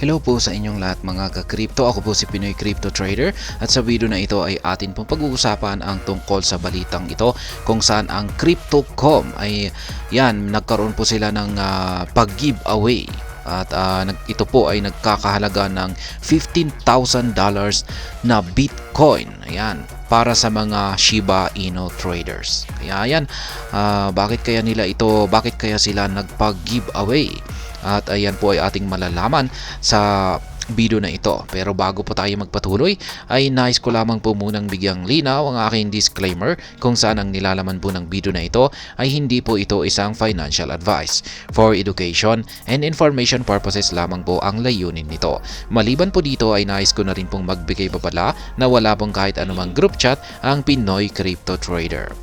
Hello po sa inyong lahat mga ka-crypto. Ako po si Pinoy Crypto Trader at sa video na ito ay atin pong pag-uusapan ang tungkol sa balitang ito kung saan ang Crypto.com ay nagkaroon po sila ng pag-giveaway. At ito po ay nagkakahalaga ng $15,000 na Bitcoin. Ayan, para sa mga Shiba Inu traders. Kaya bakit kaya sila nagpag-giveaway? At ayan po ay ating malalaman sa video na ito. Pero bago po tayo magpatuloy, ay nais ko lamang po munang bigyang linaw ang aking disclaimer kung saan ang nilalaman po ng video na ito ay hindi po ito isang financial advice. For education and information purposes lamang po ang layunin nito. Maliban po dito ay nais ko na rin pong magbigay babala na wala pong kahit anumang group chat ang Pinoy Crypto Trader.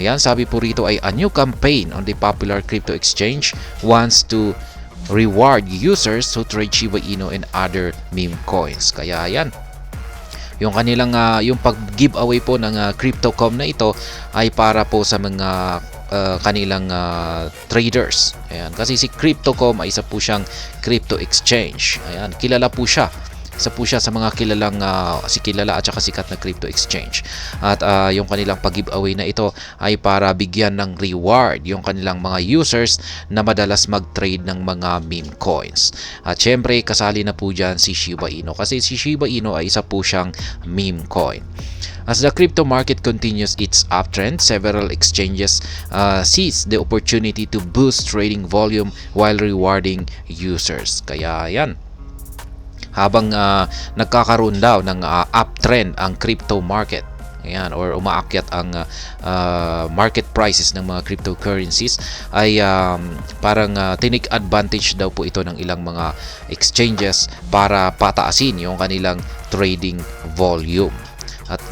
Ayan, sabi po rito ay a new campaign on the popular crypto exchange wants to reward users who trade Shiba Inu and other meme coins. Kaya ayan, yung kanilang yung pag-giveaway po ng Crypto.com na ito ay para po sa mga kanilang traders. Ayan, kasi si Crypto.com ay isa po siyang crypto exchange. Ayan, kilala po siya. Isa po siya sa mga kilala at saka sikat na crypto exchange. At yung kanilang pag-giveaway na ito ay para bigyan ng reward yung kanilang mga users na madalas mag-trade ng mga meme coins. At syempre kasali na po dyan si Shiba Inu kasi si Shiba Inu ay isa po siyang meme coin. As the crypto market continues its uptrend, several exchanges seize the opportunity to boost trading volume while rewarding users. Kaya yan, habang nagkakaroon daw ng uptrend ang crypto market, ayan, or umaakyat ang market prices ng mga cryptocurrencies, ay parang tinik advantage daw po ito ng ilang mga exchanges para pataasin yung kanilang trading volume. At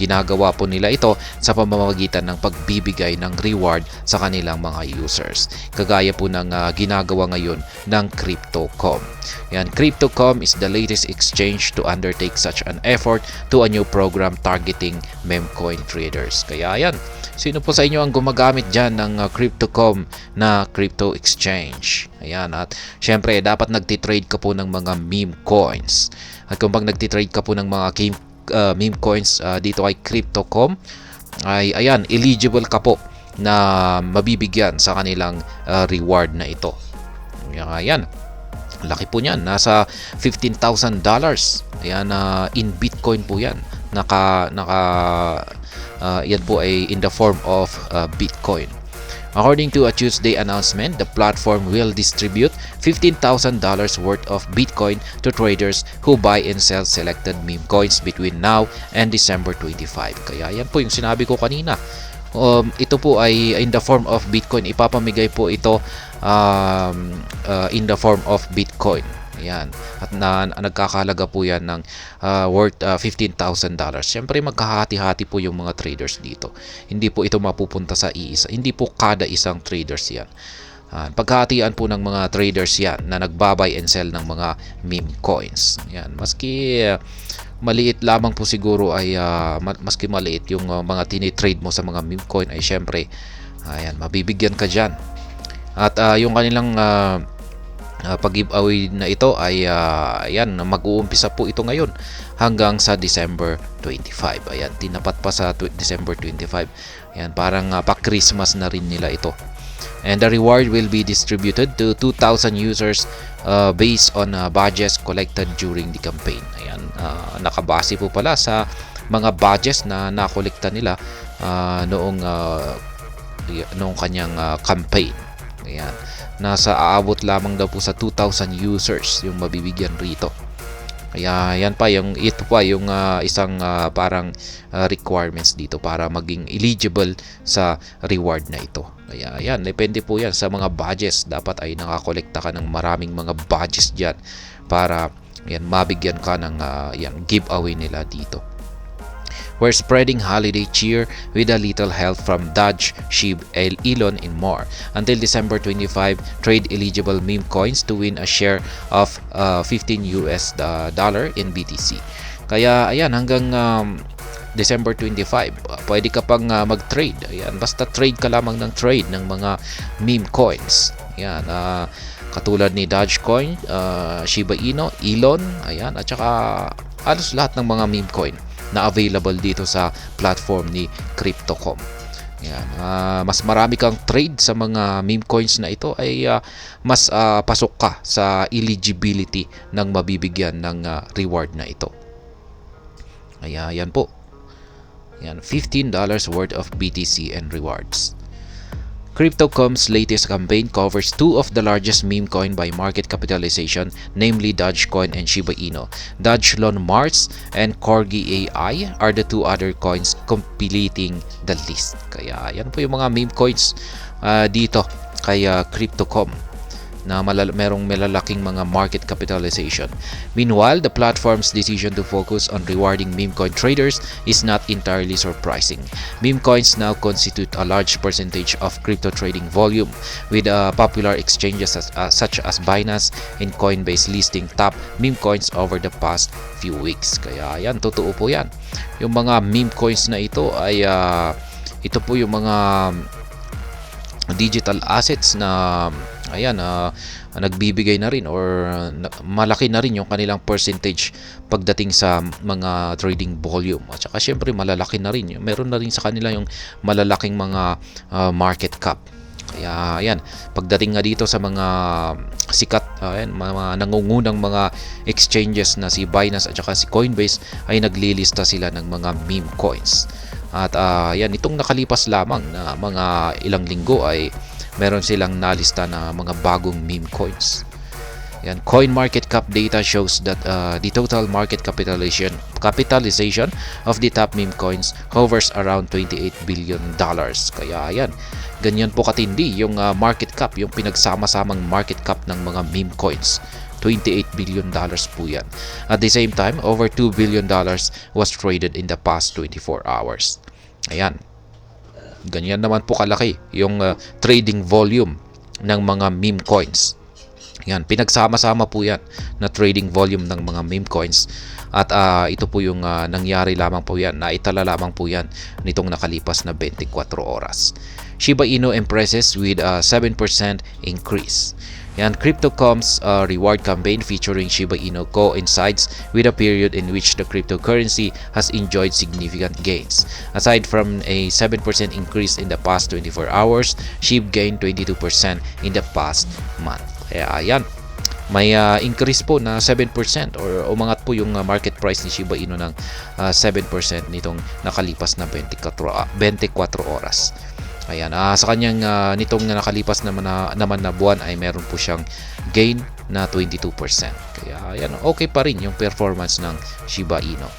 ginagawa po nila ito sa pamamagitan ng pagbibigay ng reward sa kanilang mga users. Kagaya po ng ginagawa ngayon ng Crypto.com. Yan, Crypto.com is the latest exchange to undertake such an effort to a new program targeting meme coin traders. Kaya yan, sino po sa inyo ang gumagamit dyan ng Crypto.com na crypto exchange? Ayan, at syempre dapat nagtitrade ka po ng mga meme coins. At kung pag nagtitrade ka po ng mga meme coins dito kay Crypto.com, ay ayan, eligible ka po na mabibigyan sa kanilang reward na ito. Ayan, laki po niyan, nasa $15,000. Ayan, in Bitcoin po yan. Yan po ay in the form of Bitcoin. According to a Tuesday announcement, the platform will distribute $15,000 worth of Bitcoin to traders who buy and sell selected meme coins between now and December 25. Kaya yan po yung sinabi ko kanina. Ito po ay in the form of Bitcoin. Ipapamigay po ito in the form of Bitcoin. Ayan. At nagkakahalaga po yan ng worth $15,000. Siyempre magkahati-hati po yung mga traders dito. Hindi po ito mapupunta sa iisa. Hindi po kada isang traders yan. Pagkahatian po ng mga traders yan na nagbabay and sell ng mga meme coins. Ayan. Maski maliit lamang po siguro ay maski maliit yung mga tinitrade mo sa mga meme coin ay syempre ayan, mabibigyan ka dyan. At yung kanilang pag-giveaway na ito ay ayan, mag-uumpisa po ito ngayon hanggang sa December 25. Ayan, tinapat pa sa December 25. Ayan, parang pa-Christmas na rin nila ito. And the reward will be distributed to 2,000 users based on badges collected during the campaign. Ayan, nakabase po pala sa mga badges na nakolekta nila noong kanyang campaign. Ayan, nasa aabot lamang daw po sa 2,000 users yung mabibigyan rito. Kaya yan pa yung isang parang requirements dito para maging eligible sa reward na ito. Kaya yan, depende po yan sa mga badges. Dapat ay nakakolekta ka ng maraming mga badges diyan para yan mabigyan ka ng giveaway nila dito. We're spreading holiday cheer with a little help from Dodge, Shib, Elon, and more. Until December 25, trade eligible meme coins to win a share of $15 in BTC. Kaya ayan, hanggang December 25, pwede ka pang mag-trade. Ayan, basta trade ka lamang ng trade ng mga meme coins. Ayan, Katulad ni Dogecoin, Shiba Inu, Elon, ayan, at saka halos lahat ng mga meme coin na available dito sa platform ni Crypto.com. Yan. Mas marami kang trade sa mga meme coins na ito ay mas pasok ka sa eligibility ng mabibigyan ng reward na ito. Ayan po. Yan, $15 worth of BTC and rewards. Crypto.com's latest campaign covers two of the largest meme coin by market capitalization, namely Dogecoin and Shiba Inu. Dogelon Mars and Corgi AI are the two other coins completing the list. Kaya yan po yung mga meme coins dito kay Crypto.com na merong malalaking mga market capitalization. Meanwhile, the platform's decision to focus on rewarding meme coin traders is not entirely surprising. Meme coins now constitute a large percentage of crypto trading volume, with popular exchanges such as Binance and Coinbase listing top meme coins over the past few weeks. Kaya yan, totoo po yan. Yung mga meme coins na ito ay ito po yung mga digital assets na nagbibigay na rin or malaki na rin yung kanilang percentage pagdating sa mga trading volume. At saka syempre malalaki na rin. Meron na rin sa kanila yung malalaking mga market cap. Kaya ayan, pagdating nga dito sa mga sikat, mga nangungunang mga exchanges na si Binance at saka si Coinbase ay naglilista sila ng mga meme coins. At yan, itong nakalipas lamang na mga ilang linggo ay meron silang nalista na mga bagong meme coins. Yan, CoinMarketCap data shows that the total market capitalization of the top meme coins hovers around $28 billion. Kaya yan, ganyan po katindi yung market cap, yung pinagsama-samang market cap ng mga meme coins. $28 billion po yan. At the same time, over $2 billion was traded in the past 24 hours. Ayan. Ganyan naman po kalaki yung trading volume ng mga meme coins. Yan, pinagsama-sama po yan na trading volume ng mga meme coins. At ito po yung nangyari lamang po yan, naitala lamang po yan nitong nakalipas na 24 oras. Shiba Inu impresses with a 7% increase. Yan, Crypto.com's reward campaign featuring Shiba Inu coincides with a period in which the cryptocurrency has enjoyed significant gains. Aside from a 7% increase in the past 24 hours, SHIB gained 22% in the past month. Kaya ayan, may increase po na 7% or umangat po yung market price ni Shiba Inu ng 7% nitong nakalipas na 24 oras. Ayan, sa kanyang nitong nakalipas naman na buwan ay meron po siyang gain na 22%. Kaya ayan, okay pa rin yung performance ng Shiba Inu.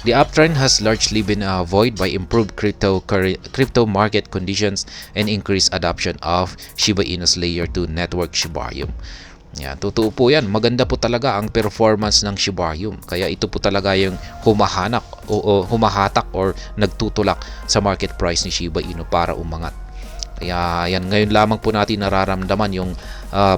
The uptrend has largely been buoyed by improved crypto market conditions and increased adoption of Shiba Inu's Layer 2 network Shibarium. Yan, totoo po yan. Maganda po talaga ang performance ng Shibarium. Kaya ito po talaga yung humahatak or nagtutulak sa market price ni Shiba Inu para umangat. Kaya yan, ngayon lamang po natin nararamdaman yung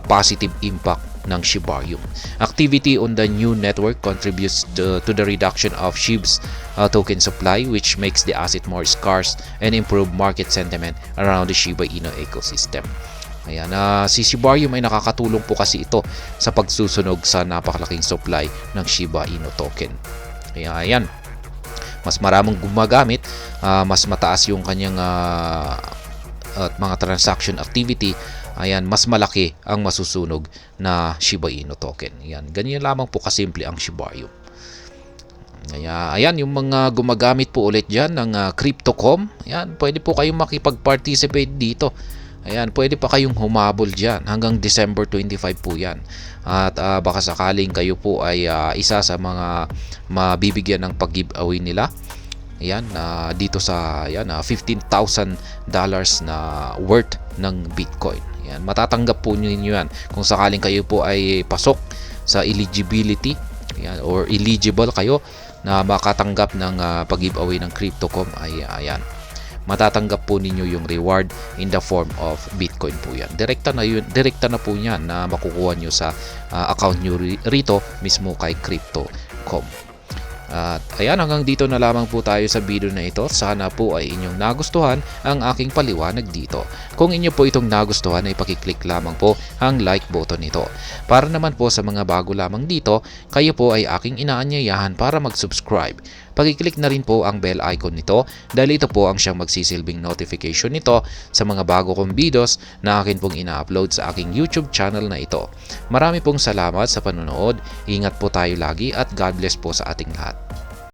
positive impact ng Shibarium. Activity on the new network contributes to the reduction of SHIB's token supply, which makes the asset more scarce and improve market sentiment around the Shiba Inu ecosystem. Ayan, si Shibarium ay nakakatulong po kasi ito sa pagsusunog sa napakalaking supply ng Shiba Inu token. Kaya ayan, mas maraming gumagamit, mas mataas yung kanyang mga transaction activity, ayan, mas malaki ang masusunog na Shiba Inu token. Ayan, ganyan lamang po kasimple ang Shibarium. Kaya ayan, yung mga gumagamit po ulit dyan ng Crypto.com, ayan, pwede po kayong makipag-participate dito. Ayan, pwede pa kayong humabol dyan. Hanggang December 25 po yan. At baka sakaling kayo po ay isa sa mga mabibigyan ng pag-giveaway nila. Ayan, dito sa $15,000 na worth ng Bitcoin. Ayan, matatanggap po ninyo yan kung sakaling kayo po ay pasok sa eligibility, ayan, or eligible kayo na makatanggap ng pag-giveaway ng Crypto.com ay ayan, matatanggap po ninyo yung reward in the form of Bitcoin po yan. Direkta na po yan na makukuha nyo sa account nyo rito mismo kay Crypto.com. At ayan, hanggang dito na lamang po tayo sa video na ito. Sana po ay inyong nagustuhan ang aking paliwanag dito. Kung inyo po itong nagustuhan ay pakiclick lamang po ang like button nito. Para naman po sa mga bago lamang dito, kayo po ay aking inaanyayahan para mag-subscribe. Pakiclick na rin po ang bell icon nito dahil ito po ang siyang magsisilbing notification nito sa mga bago kong videos na akin pong ina-upload sa aking YouTube channel na ito. Marami pong salamat sa panonood. Ingat po tayo lagi at God bless po sa ating lahat.